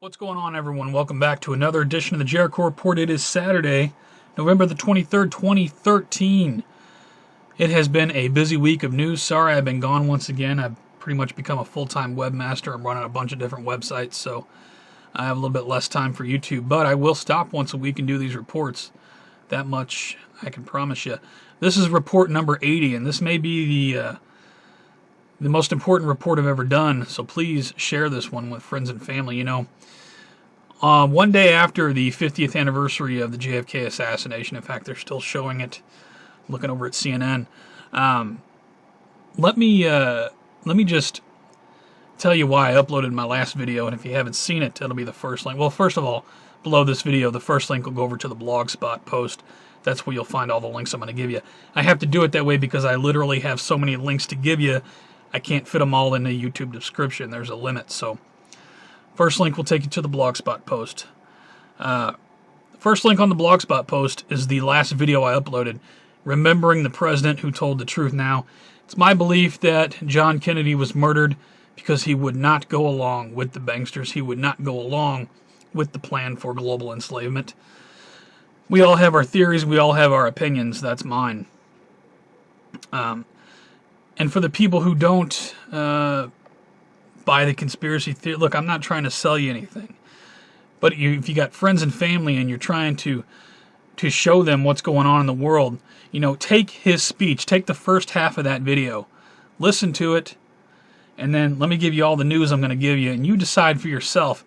What's going on, everyone? Welcome back to another edition of the Jericho Report. It is Saturday, November the 23rd, 2013. It has been a busy week of news. Sorry I've been gone once again. I've pretty much become a full-time webmaster. I'm running a bunch of different websites, so I have a little bit less time for YouTube. But I will stop once a week and do these reports. That much I can promise you. This is report number 80, and this may be the most important report I've ever done, so please share this one with friends and family. You know, one day after the 50th anniversary of the JFK assassination, in fact, they're still showing it, looking over at CNN, let me just tell you why I uploaded my last video, and if you haven't seen it, it'll be the first link. Well, first of all, below this video, the first link will go over to the Blogspot post. That's where you'll find all the links I'm going to give you. I have to do it that way because I literally have so many links to give you, I can't fit them all in the YouTube description. There's a limit. So, first link will take you to the Blogspot post. First link on the Blogspot post is the last video I uploaded, remembering the president who told the truth. Now, it's my belief that John Kennedy was murdered because he would not go along with the banksters. He would not go along with the plan for global enslavement. We all have our theories. We all have our opinions. That's mine. And for the people who don't buy the conspiracy theory, look, I'm not trying to sell you anything. But if you got friends and family and you're trying to show them what's going on in the world, you know, take his speech, take the first half of that video, listen to it, and then let me give you all the news I'm going to give you, and you decide for yourself.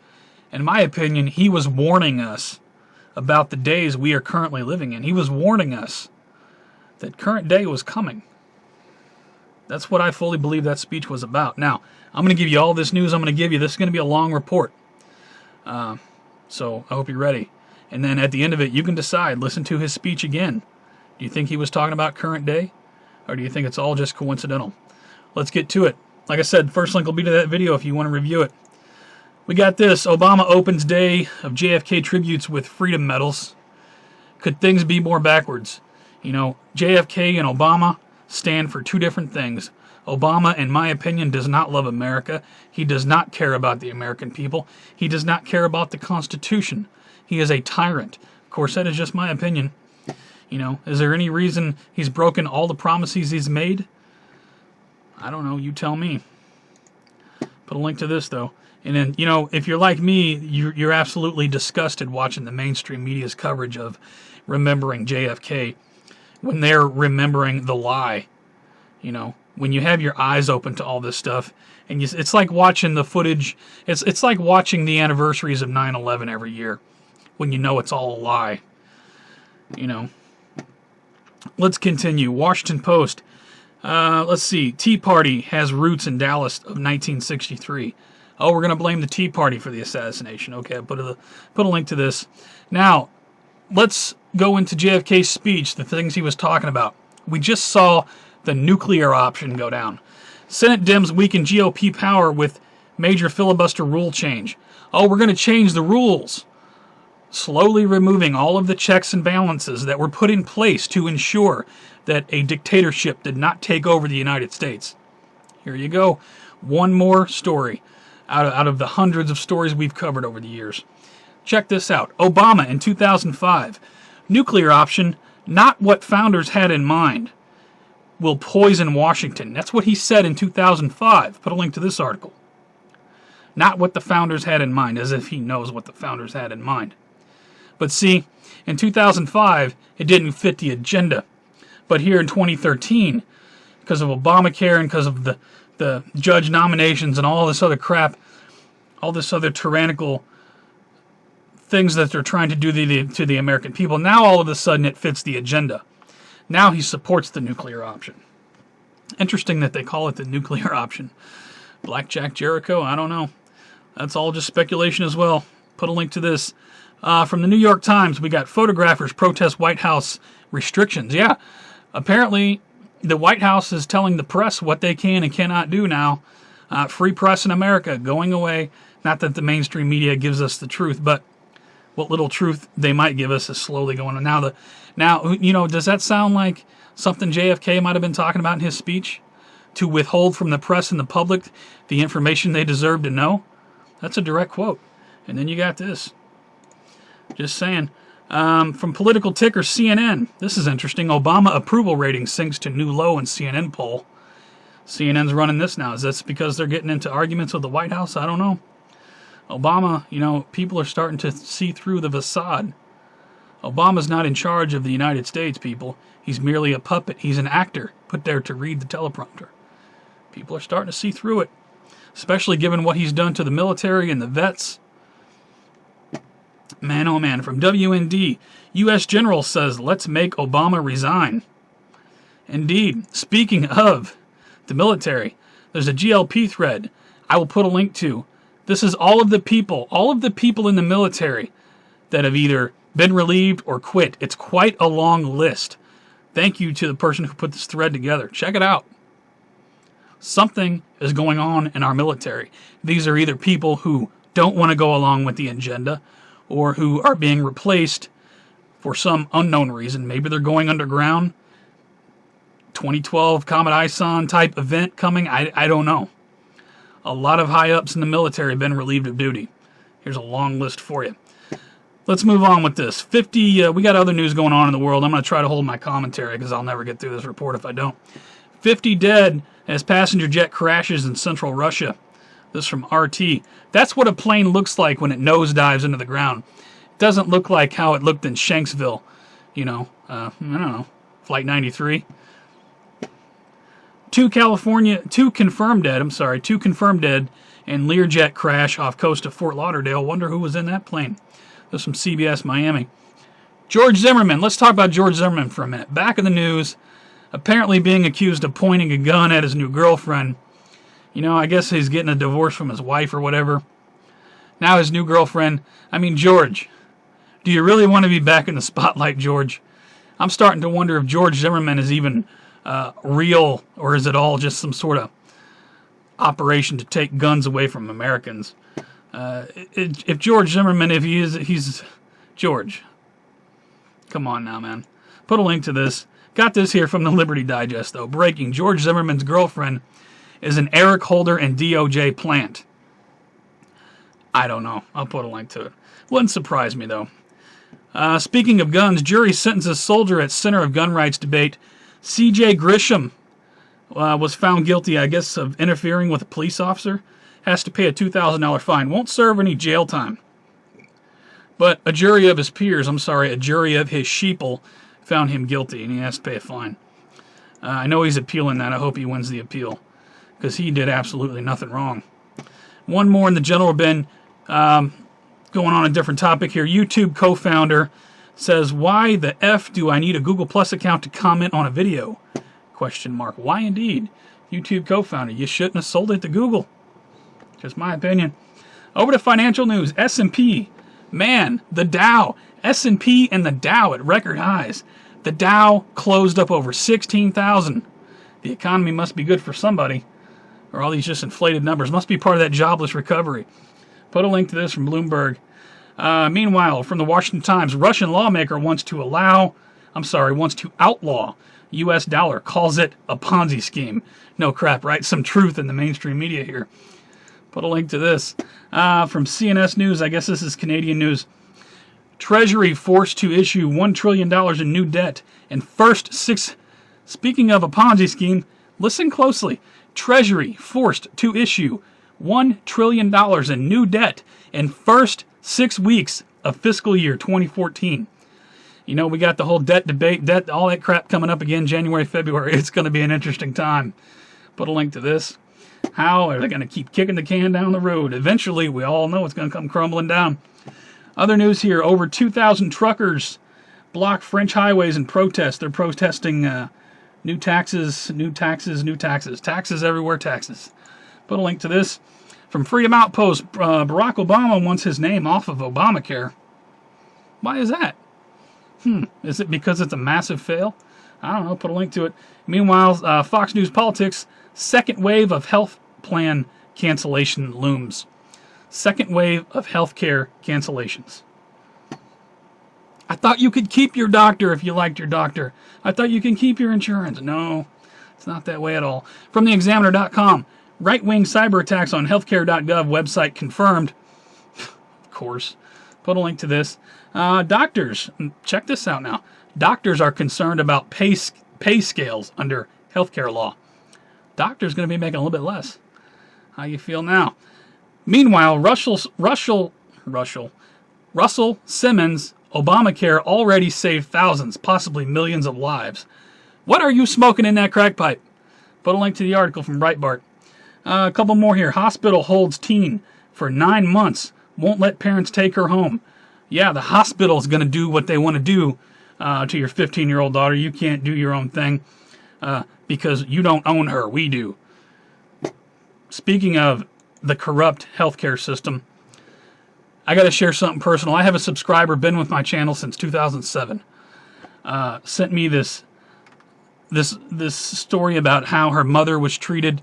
In my opinion, he was warning us about the days we are currently living in. He was warning us that current day was coming. That's what I fully believe that speech was about. Now, I'm going to give you all this news I'm going to give you. This is going to be a long report. So I hope you're ready. And then at the end of it, you can decide. Listen to his speech again. Do you think he was talking about current day? Or do you think it's all just coincidental? Let's get to it. Like I said, first link will be to that video if you want to review it. We got this. Obama opens day of JFK tributes with freedom medals. Could things be more backwards? You know, JFK and Obama stand for two different things. Obama, in my opinion, does not love America. He does not care about the American people. He does not care about the Constitution. He is a tyrant. Of course, that is just my opinion. You know, is there any reason he's broken all the promises he's made? I don't know. You tell me. Put a link to this, though. And then, you know, if you're like me, you're absolutely disgusted watching the mainstream media's coverage of remembering JFK when they're remembering the lie. You know, when you have your eyes open to all this stuff, and it's like watching the footage, it's like watching the anniversaries of 9/11 every year, when you know it's all a lie. You know. Let's continue. Washington Post. Let's see. Tea Party has roots in Dallas of 1963. Oh, we're going to blame the Tea Party for the assassination. Okay, put a link to this. Now, let's go into JFK's speech, the things he was talking about. We just saw the nuclear option go down. Senate Dems weaken GOP power with major filibuster rule change. Oh, we're going to change the rules. Slowly removing all of the checks and balances that were put in place to ensure that a dictatorship did not take over the United States. Here you go. One more story out of the hundreds of stories we've covered over the years. Check this out. Obama in 2005. Nuclear option, not what founders had in mind, will poison Washington. That's what he said in 2005. Put a link to this article. Not what the founders had in mind, as if he knows what the founders had in mind. But see, in 2005, it didn't fit the agenda. But here in 2013, because of Obamacare and because of the judge nominations and all this other crap, all this other tyrannical things that they're trying to do to the American people, now all of a sudden it fits the agenda. Now he supports the nuclear option. Interesting that they call it the nuclear option. Blackjack Jericho, I don't know. That's all just speculation as well. Put a link to this. From the New York Times, we got photographers protest White House restrictions. Yeah, apparently the White House is telling the press what they can and cannot do now. Free press in America going away. Not that the mainstream media gives us the truth, but what little truth they might give us is slowly going on. Now, you know, does that sound like something JFK might have been talking about in his speech? To withhold from the press and the public the information they deserve to know? That's a direct quote. And then you got this. Just saying. From political ticker CNN, this is interesting. Obama approval rating sinks to new low in CNN poll. CNN's running this now. Is this because they're getting into arguments with the White House? I don't know. Obama, people are starting to see through the facade. Obama's not in charge of the United States, people. He's merely a puppet. He's an actor put there to read the teleprompter. People are starting to see through it, especially given what he's done to the military and the vets. Man, oh man. From WND, U.S. General says, let's make Obama resign. Indeed. Speaking of the military, there's a GLP thread I will put a link to. This is all of the people in the military that have either been relieved or quit. It's quite a long list. Thank you to the person who put this thread together. Check it out. Something is going on in our military. These are either people who don't want to go along with the agenda or who are being replaced for some unknown reason. Maybe they're going underground. 2012 Comet ISON type event coming. I don't know. A lot of high-ups in the military have been relieved of duty. Here's a long list for you. Let's move on with this. We got other news going on in the world. I'm going to try to hold my commentary because I'll never get through this report if I don't. 50 dead as passenger jet crashes in central Russia. This from RT. That's what a plane looks like when it nosedives into the ground. It doesn't look like how it looked in Shanksville. I don't know, Flight 93. Two confirmed dead in Learjet crash off coast of Fort Lauderdale. Wonder who was in that plane. This from CBS Miami. George Zimmerman. Let's talk about George Zimmerman for a minute. Back in the news, apparently being accused of pointing a gun at his new girlfriend. I guess he's getting a divorce from his wife or whatever. Now his new girlfriend. George, do you really want to be back in the spotlight, George? I'm starting to wonder if George Zimmerman is even real, or is it all just some sort of operation to take guns away from Americans? If George Zimmerman, he's George. Come on now, man. Put a link to this. Got this here from the Liberty Digest, though. Breaking. George Zimmerman's girlfriend is an Eric Holder and DOJ plant. I don't know. I'll put a link to it. Wouldn't surprise me, though. Speaking of guns, jury sentences soldier at center of gun rights debate. C.J. Grisham was found guilty, I guess, of interfering with a police officer. Has to pay a $2,000 fine. Won't serve any jail time. But a jury of his sheeple found him guilty, and he has to pay a fine. I know he's appealing that. I hope he wins the appeal, because he did absolutely nothing wrong. One more in the general bin. Going on a different topic here. YouTube co-founder says, why the F do I need a Google Plus account to comment on a video? ? Why indeed? YouTube co-founder, you shouldn't have sold it to Google. Just my opinion. Over to financial news. S&P. Man, the Dow. S&P and the Dow at record highs. The Dow closed up over 16,000. The economy must be good for somebody. Or all these just inflated numbers. Must be part of that jobless recovery. Put a link to this from Bloomberg. Meanwhile, from the Washington Times, Russian lawmaker wants to outlaw U.S. dollar. Calls it a Ponzi scheme. No crap, right? Some truth in the mainstream media here. Put a link to this. From CNS News, I guess this is Canadian news. Treasury forced to issue $1 trillion in new debt. Speaking of a Ponzi scheme, listen closely. Treasury forced to issue $1 trillion in new debt in first 6 weeks of fiscal year 2014. We got the whole debt debate, all that crap coming up again January, February. It's going to be an interesting time. Put a link to this. How are they going to keep kicking the can down the road? Eventually, we all know it's going to come crumbling down. Other news here. Over 2,000 truckers block French highways in protest. They're protesting new taxes. Taxes everywhere, taxes. Put a link to this. From Freedom Outpost, Barack Obama wants his name off of Obamacare. Why is that? Is it because it's a massive fail? I don't know. Put a link to it. Meanwhile, Fox News Politics, second wave of health plan cancellation looms. Second wave of healthcare cancellations. I thought you could keep your doctor if you liked your doctor. I thought you can keep your insurance. No, it's not that way at all. From theexaminer.com, right-wing cyber attacks on healthcare.gov website confirmed. Of course. Put a link to this. Doctors, check this out now. Doctors are concerned about pay scales under healthcare law. Doctors going to be making a little bit less. How you feel now? Meanwhile, Russell Simmons, Obamacare already saved thousands, possibly millions of lives. What are you smoking in that crack pipe? Put a link to the article from Breitbart. A couple more here. Hospital holds teen for 9 months. Won't let parents take her home. Yeah, the hospital's going to do what they want to do to your 15-year-old daughter. You can't do your own thing because you don't own her. We do. Speaking of the corrupt healthcare system, I got to share something personal. I have a subscriber, been with my channel since 2007. Sent me this story about how her mother was treated.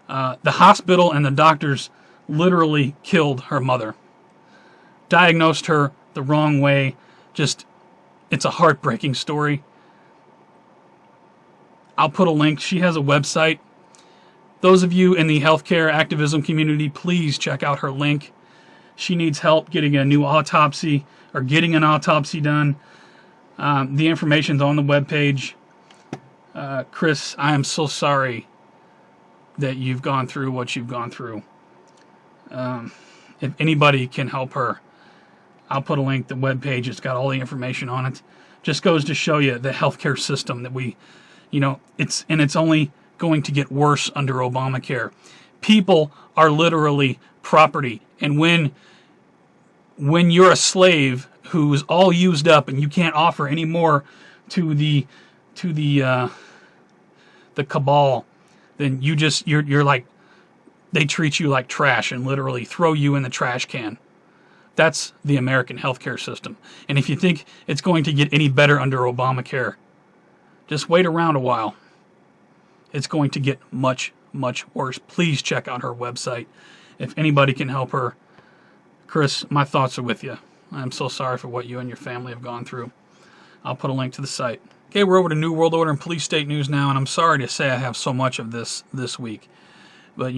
The hospital and the doctors literally killed her mother. Diagnosed her the wrong way. Just, it's a heartbreaking story. I'll put a link. She has a website. Those of you in the healthcare activism community, please check out her link. She needs help getting a new autopsy or getting an autopsy done. The information's on the webpage. Chris, I am so sorry that you've gone through what you've gone through. If anybody can help her, I'll put a link. The webpage, it's got all the information on it. Just goes to show you the healthcare system that we, it's only going to get worse under Obamacare. People are literally property, and when you're a slave who's all used up and you can't offer any more to the cabal, then you're like, they treat you like trash and literally throw you in the trash can. That's the American healthcare system. And if you think it's going to get any better under Obamacare, just wait around a while. It's going to get much, much worse. Please check out her website. If anybody can help her, Chris, my thoughts are with you. I'm so sorry for what you and your family have gone through. I'll put a link to the site. Okay, we're over to New World Order and Police State News now, and I'm sorry to say I have so much of this week. But,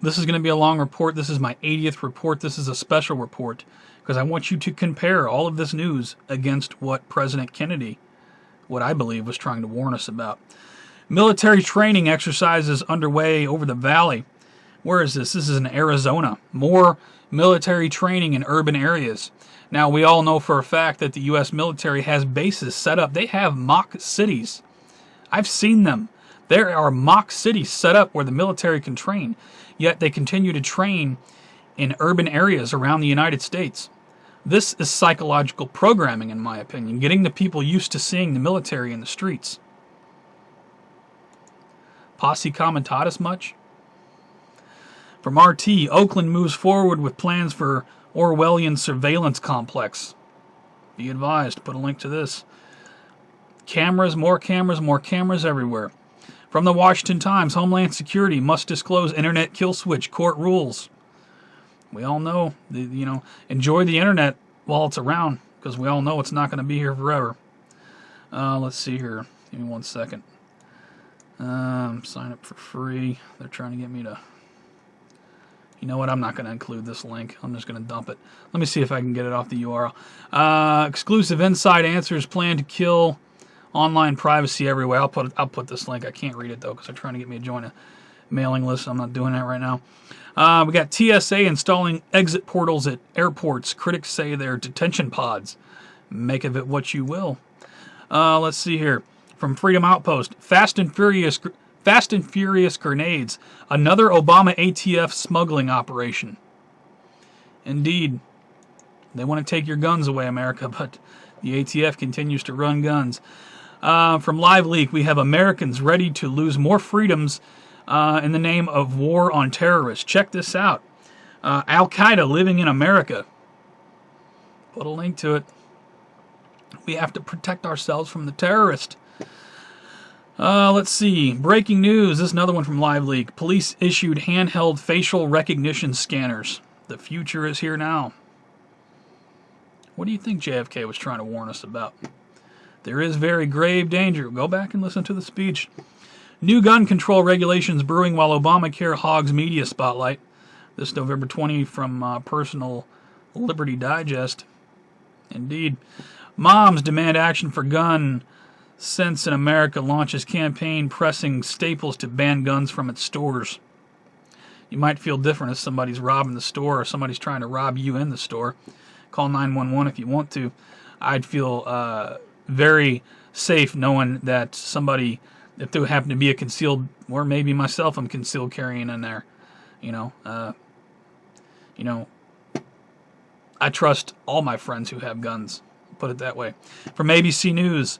this is going to be a long report. This is my 80th report. This is a special report because I want you to compare all of this news against what President Kennedy, what I believe, was trying to warn us about. Military training exercises underway over the valley. Where is this? This is in Arizona. More military training in urban areas. Now, we all know for a fact that the U.S. military has bases set up. They have mock cities. I've seen them. There are mock cities set up where the military can train, yet they continue to train in urban areas around the United States. This is psychological programming, in my opinion, getting the people used to seeing the military in the streets. Posse Comitatus much? From RT, Oakland moves forward with plans for Orwellian surveillance complex. Be advised, put a link to this. Cameras, more cameras everywhere. From the Washington Times, Homeland Security must disclose internet kill switch, court rules. We all know, enjoy the internet while it's around, because we all know it's not going to be here forever. Let's see here. Give me 1 second. Sign up for free. They're trying to get me to... You know what? I'm not going to include this link. I'm just going to dump it. Let me see if I can get it off the URL. Exclusive inside answers plan to kill online privacy everywhere. I'll put this link. I can't read it though because they're trying to get me to join a mailing list. I'm not doing that right now. We got TSA installing exit portals at airports. Critics say they're detention pods. Make of it what you will. Let's see here. From Freedom Outpost, Fast and Furious grenades. Another Obama ATF smuggling operation. Indeed. They want to take your guns away, America, but the ATF continues to run guns. From Live Leak, we have Americans ready to lose more freedoms in the name of war on terrorists. Check this out. Al-Qaeda living in America. Put a link to it. We have to protect ourselves from the terrorist. Let's see. Breaking news. This is another one from Live Leak. Police issued handheld facial recognition scanners. The future is here now. What do you think JFK was trying to warn us about? There is very grave danger. Go back and listen to the speech. New gun control regulations brewing while Obamacare hogs media spotlight. This November 20 from Personal Liberty Digest. Indeed. Moms demand action for gun. Sense in America launches campaign pressing Staples to ban guns from its stores. You might feel different if somebody's robbing the store or somebody's trying to rob you in the store. Call 911 if you want to. I'd feel very safe knowing that somebody, if there happened to be a concealed, or maybe myself, I'm concealed carrying in there. I trust all my friends who have guns. Put it that way. From ABC News,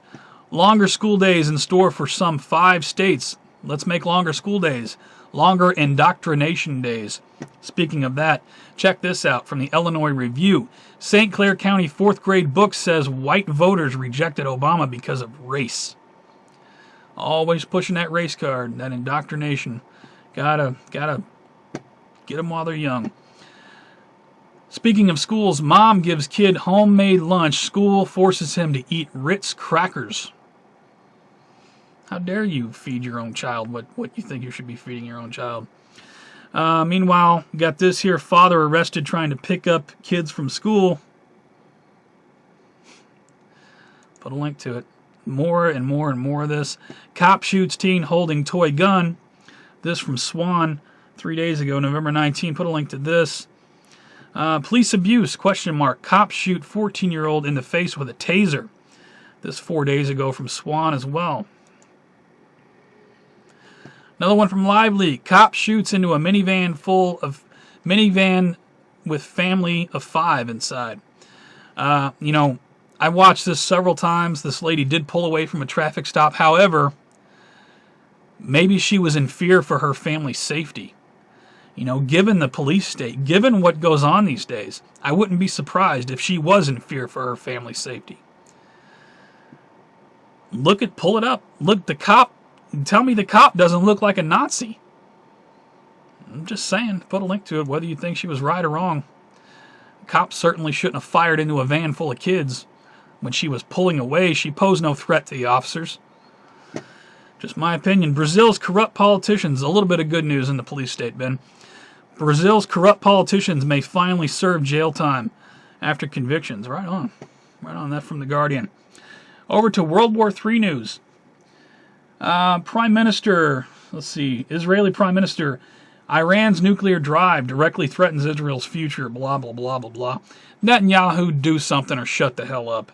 longer school days in store for some 5 states. Let's make longer school days. Longer indoctrination days. Speaking of that, check this out from the Illinois Review. St. Clair County 4th grade book says white voters rejected Obama because of race. Always pushing that race card, that indoctrination. Gotta get them while they're young. Speaking of schools, mom gives kid homemade lunch. School forces him to eat Ritz crackers. How dare you feed your own child what you think you should be feeding your own child? Meanwhile, got this here. Father arrested trying to pick up kids from school. Put a link to it. More and more and more of this. Cop shoots teen holding toy gun. This from Swan 3 days ago, November 19. Put a link to this. Police abuse, ? Cops shoot 14-year-old in the face with a taser. This 4 days ago from Swan as well. Another one from Lively. Cop shoots into a minivan with family of 5 inside. I watched this several times. This lady did pull away from a traffic stop. However, maybe she was in fear for her family's safety. Given the police state, given what goes on these days, I wouldn't be surprised if she was in fear for her family's safety. Pull it up. Look, the cop. Tell me the cop doesn't look like a Nazi. I'm just saying, put a link to it, whether you think she was right or wrong. Cops certainly shouldn't have fired into a van full of kids. When she was pulling away, she posed no threat to the officers. Just my opinion. Brazil's corrupt politicians, a little bit of good news in the police state, Ben. Brazil's corrupt politicians may finally serve jail time after convictions. Right on. That from The Guardian. Over to World War III news. Prime Minister, Israeli Prime Minister, Iran's nuclear drive directly threatens Israel's future, blah, blah, blah, blah, blah. Netanyahu, do something or shut the hell up.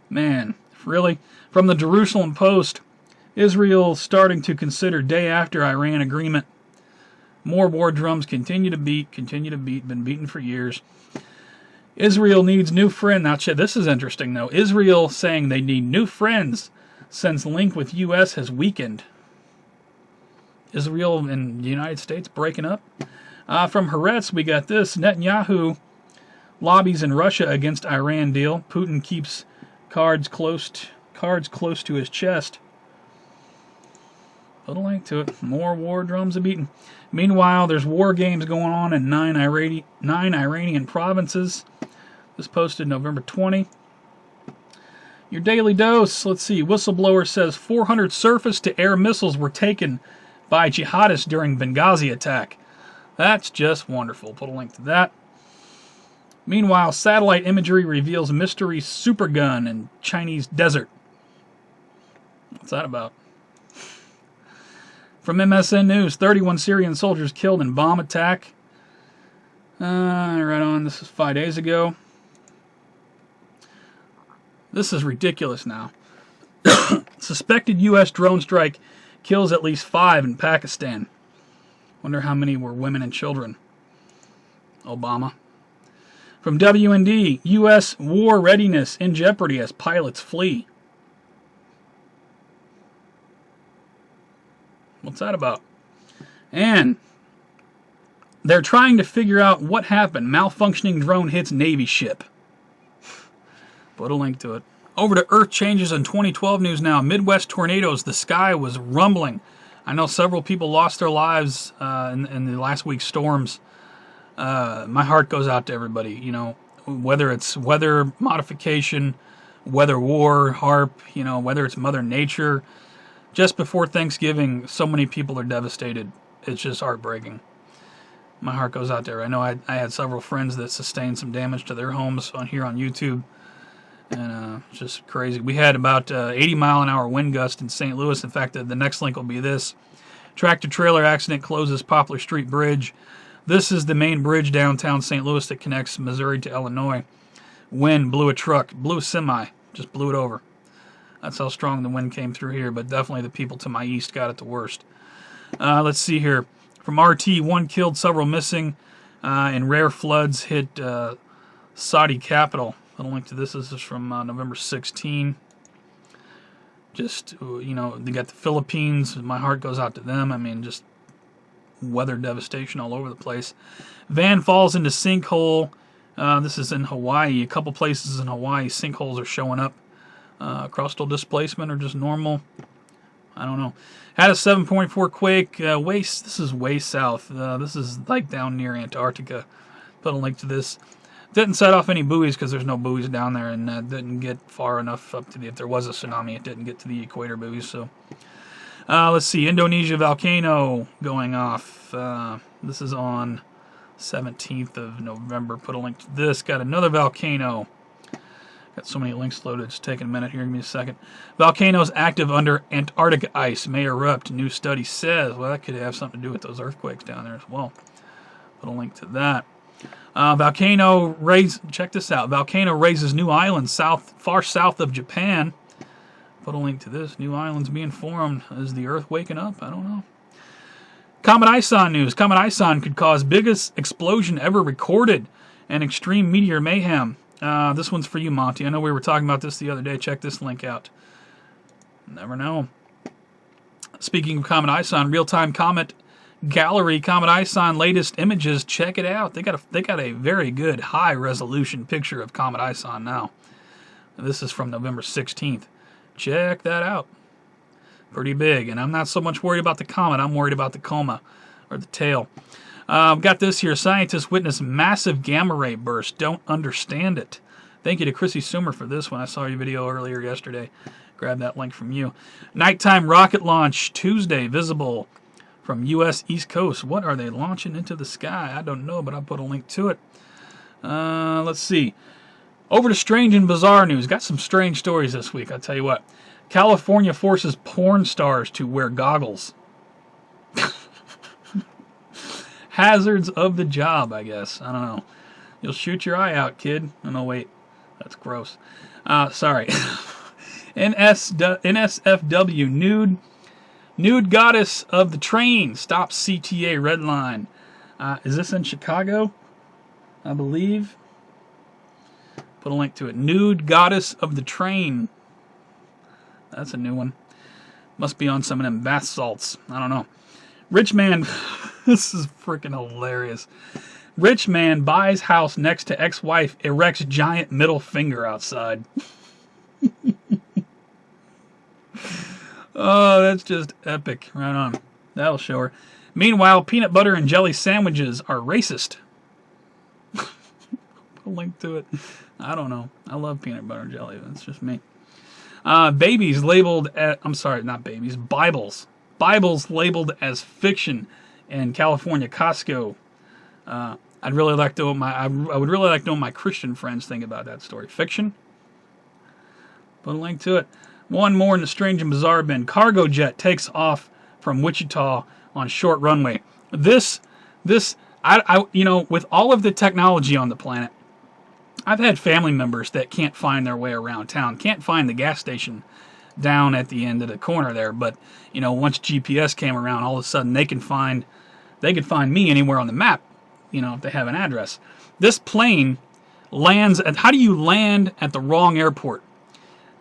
Man, really? From the Jerusalem Post, Israel starting to consider day after Iran agreement. More war drums continue to beat, been beaten for years. Israel needs new friend. Now, this is interesting, though. Israel saying they need new friends since link with U.S. has weakened. Israel and the United States breaking up. From Haaretz, we got this. Netanyahu lobbies in Russia against Iran deal. Putin keeps cards close to his chest. Put a link to it. More war drums are beating. Meanwhile, there's war games going on in 9 Iranian provinces. This posted November 20. Your daily dose. Let's see. Whistleblower says 400 surface-to-air missiles were taken by jihadists during Benghazi attack. That's just wonderful. Put a link to that. Meanwhile, satellite imagery reveals mystery supergun in Chinese desert. What's that about? From MSN News, 31 Syrian soldiers killed in bomb attack. Right on. This is 5 days ago. This is ridiculous now. Suspected U.S. drone strike kills at least 5 in Pakistan. Wonder how many were women and children. Obama. From WND, U.S. war readiness in jeopardy as pilots flee. What's that about? And they're trying to figure out what happened. Malfunctioning drone hits Navy ship. Put a link to it. Over to Earth changes in 2012 news now. Midwest tornadoes. The sky was rumbling. I know several people lost their lives in the last week's storms. My heart goes out to everybody. Whether it's weather modification, weather war, HARP, whether it's Mother Nature. Just before Thanksgiving, so many people are devastated. It's just heartbreaking. My heart goes out there. I know I had several friends that sustained some damage to their homes here on YouTube. And it's just crazy. We had about 80-mile-an-hour wind gust in St. Louis. In fact, the next link will be this. Tractor-trailer accident closes Poplar Street Bridge. This is the main bridge downtown St. Louis that connects Missouri to Illinois. Wind blew a truck, blew a semi, just blew it over. That's how strong the wind came through here, but definitely the people to my east got it the worst. Let's see here. From RT, 1 killed, several missing, and rare floods hit Saudi capital. I'll link to this. This is from November 16. Just, you know, they got the Philippines. My heart goes out to them. I mean, just weather devastation all over the place. Van falls into sinkhole. This is in Hawaii. A couple places in Hawaii, sinkholes are showing up. Crustal displacement or just normal. I don't know. Had a 7.4 quake. This is way south. This is like down near Antarctica. Put a link to this. Didn't set off any buoys because there's no buoys down there, and didn't get far enough up to if there was a tsunami, it didn't get to the equator buoys. So let's see, Indonesia volcano going off. This is on 17th of November. Put a link to this. Got another volcano. Got so many links loaded. It's taking a minute here. Give me a second. Volcanoes active under Antarctic ice may erupt. New study says. Well, that could have something to do with those earthquakes down there as well. Put a link to that. Check this out. Volcano raises new island far south of Japan. Put a link to this. New islands being formed. Is the Earth waking up? I don't know. Comet Ison news. Comet Ison could cause biggest explosion ever recorded and extreme meteor mayhem. This one's for you, Monty. I know we were talking about this the other day. Check this link out. Never know. Speaking of Comet Ison, real-time comet gallery, Comet Ison latest images. Check it out. They got a very good high-resolution picture of Comet Ison now. This is from November 16th. Check that out. Pretty big. And I'm not so much worried about the comet. I'm worried about the coma, or the tail. Got this here. Scientists witness massive gamma ray burst. Don't understand it. Thank you to Chrissy Sumer for this one. I saw your video earlier yesterday. Grab that link from you. Nighttime rocket launch Tuesday visible from U.S. East Coast. What are they launching into the sky? I don't know, but I'll put a link to it. Let's see. Over to strange and bizarre news. Got some strange stories this week, I'll tell you what. California forces porn stars to wear goggles. Hazards of the job, I guess. I don't know. You'll shoot your eye out, kid. Oh, no, wait. That's gross. Sorry. NSFW, nude goddess of the train, stops CTA red line. Is this in Chicago? I believe. Put a link to it. Nude goddess of the train. That's a new one. Must be on some of them bath salts. I don't know. Rich man, this is freaking hilarious. Rich man buys house next to ex-wife, erects giant middle finger outside. Oh, that's just epic. Right on. That'll show her. Meanwhile, peanut butter and jelly sandwiches are racist. Put a link to it. I don't know. I love peanut butter and jelly. That's just me. Babies labeled as, I'm sorry, not babies, Bibles. Bibles labeled as fiction in California Costco. I would really like to know what my Christian friends think about that story. Fiction? Put a link to it. One more in the strange and bizarre bin. Cargo jet takes off from Wichita on short runway. This, you know, with all of the technology on the planet, I've had family members that can't find their way around town, can't find the gas station down at the end of the corner there. But, you know, once GPS came around, all of a sudden they could find me anywhere on the map, you know, if they have an address. This plane lands at, how do you land at the wrong airport?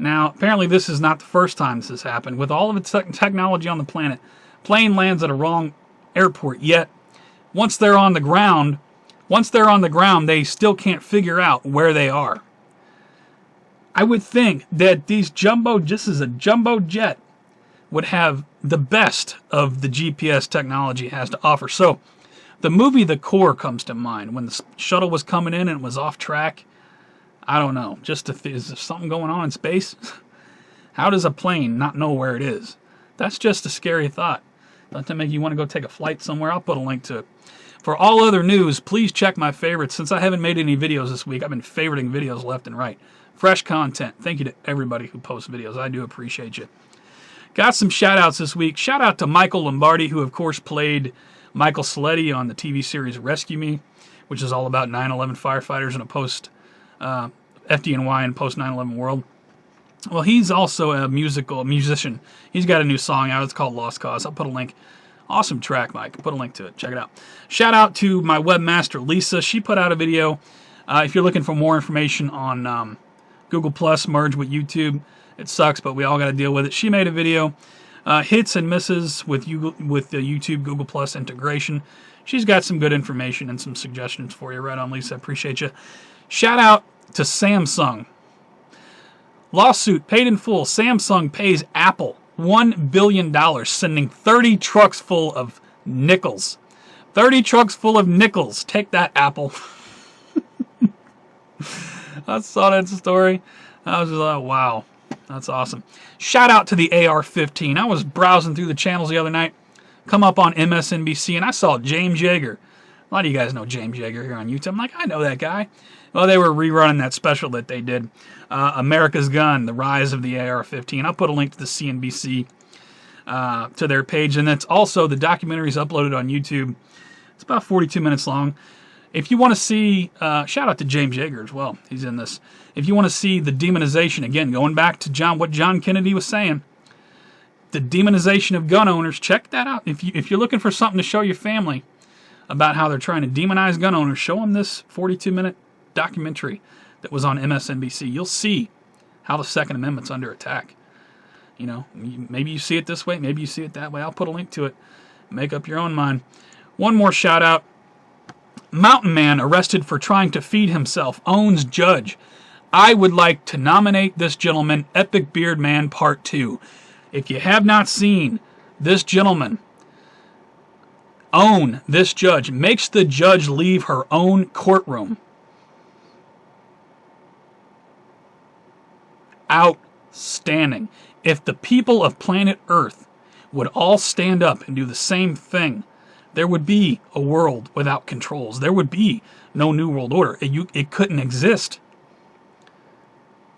Now, apparently this is not the first time this has happened. With all of the technology on the planet, plane lands at a wrong airport, yet once they're on the ground, they still can't figure out where they are. I would think that this is a jumbo jet, would have the best of the GPS technology it has to offer. So, the movie The Core comes to mind. When the shuttle was coming in and it was off track, I don't know. Is there something going on in space? How does a plane not know where it is? That's just a scary thought. Doesn't that make you want to go take a flight somewhere? I'll put a link to it. For all other news, please check my favorites. Since I haven't made any videos this week, I've been favoriting videos left and right. Fresh content. Thank you to everybody who posts videos. I do appreciate you. Got some shout-outs this week. Shout out to Michael Lombardi, who of course played Michael Saletti on the TV series Rescue Me, which is all about 9/11 firefighters in a post-FDNY and post-9/11 world. Well, he's also a musician. He's got a new song out. It's called Lost Cause. I'll put a link. Awesome track, Mike. Put a link to it. Check it out. Shout out to my webmaster, Lisa. She put out a video. If you're looking for more information on Google Plus merge with YouTube, it sucks, but we all got to deal with it. She made a video, hits and misses with the YouTube Google Plus integration. She's got some good information and some suggestions for you. Right on, Lisa. Appreciate you. Shout out to Samsung. Lawsuit paid in full. Samsung pays Apple $1 billion, sending 30 trucks full of nickels. 30 trucks full of nickels. Take that, Apple. I saw that story. I was just like, wow. That's awesome. Shout out to the AR-15. I was browsing through the channels the other night. Come up on MSNBC, and I saw James Yeager. A lot of you guys know James Yeager here on YouTube. I'm like, I know that guy. Well, they were rerunning that special that they did. America's Gun, The Rise of the AR-15. I'll put a link to the CNBC, to their page. And that's also, the documentary's uploaded on YouTube. It's about 42 minutes long. If you want to see, shout out to James Yeager as well. He's in this. If you want to see the demonization, again, going back to what John Kennedy was saying, the demonization of gun owners, check that out. If you're looking for something to show your family about how they're trying to demonize gun owners, show them this 42-minute documentary that was on MSNBC. You'll see how the Second Amendment's under attack. You know, maybe you see it this way, maybe you see it that way. I'll put a link to it. Make up your own mind. One more shout out. Mountain Man arrested for trying to feed himself, owns judge. I would like to nominate this gentleman, Epic Beard Man Part 2. If you have not seen this gentleman own this judge, makes the judge leave her own courtroom. Outstanding. If the people of planet Earth would all stand up and do the same thing, there would be a world without controls. There would be no New World Order. It couldn't exist.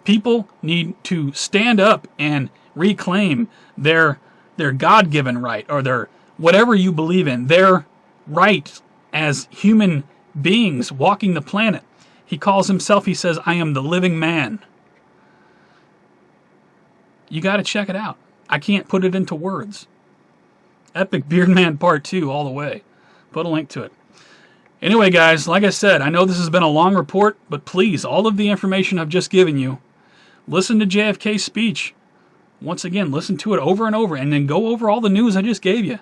People need to stand up and reclaim their God-given right, or their whatever you believe in, their right as human beings walking the planet. He calls himself, he says, I am the living man. You got to check it out. I can't put it into words. Epic Beard Man Part 2 all the way. Put a link to it. Anyway, guys, like I said, I know this has been a long report, but please, all of the information I've just given you, listen to JFK's speech. Once again, listen to it over and over, and then go over all the news I just gave you.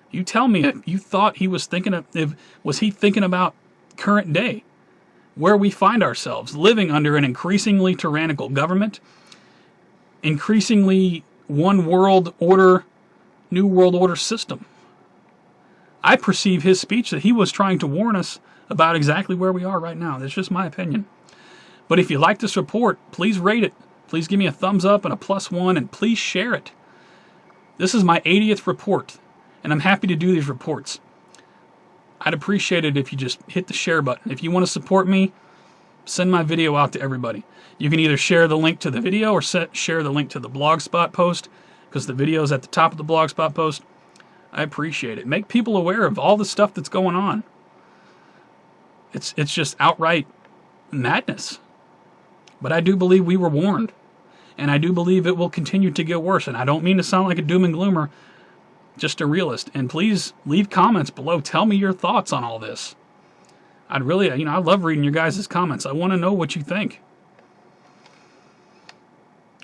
You tell me if you thought he was thinking was he thinking about current day, where we find ourselves, living under an increasingly tyrannical government, increasingly one world order, New World Order system. I perceive his speech that he was trying to warn us about exactly where we are right now. That's just my opinion. But if you like this report, please rate it. Please give me a thumbs up and a +1, and please share it. This is my 80th report, and I'm happy to do these reports. I'd appreciate it if you just hit the share button. If you want to support me, send my video out to everybody. You can either share the link to the video or share the link to the Blogspot post, because the video is at the top of the Blogspot post. I appreciate it. Make people aware of all the stuff that's going on. It's just outright madness. But I do believe we were warned. And I do believe it will continue to get worse. And I don't mean to sound like a doom and gloomer, just a realist. And please leave comments below. Tell me your thoughts on all this. I'd really, I love reading your guys' comments. I want to know what you think.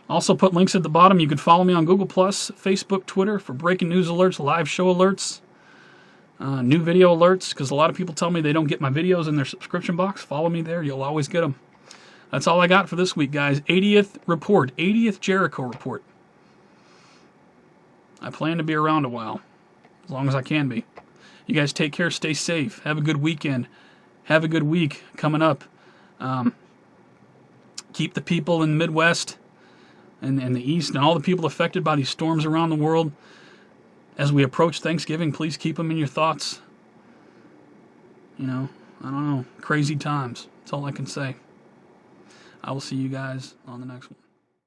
Also put links at the bottom. You can follow me on Google+, Facebook, Twitter for breaking news alerts, live show alerts, new video alerts, because a lot of people tell me they don't get my videos in their subscription box. Follow me there. You'll always get them. That's all I got for this week, guys. 80th report. 80th Jericho report. I plan to be around a while, as long as I can be. You guys take care. Stay safe. Have a good weekend. Have a good week coming up. Keep the people in the Midwest and the East and all the people affected by these storms around the world. As we approach Thanksgiving, please keep them in your thoughts. You know, I don't know. Crazy times. That's all I can say. I will see you guys on the next one.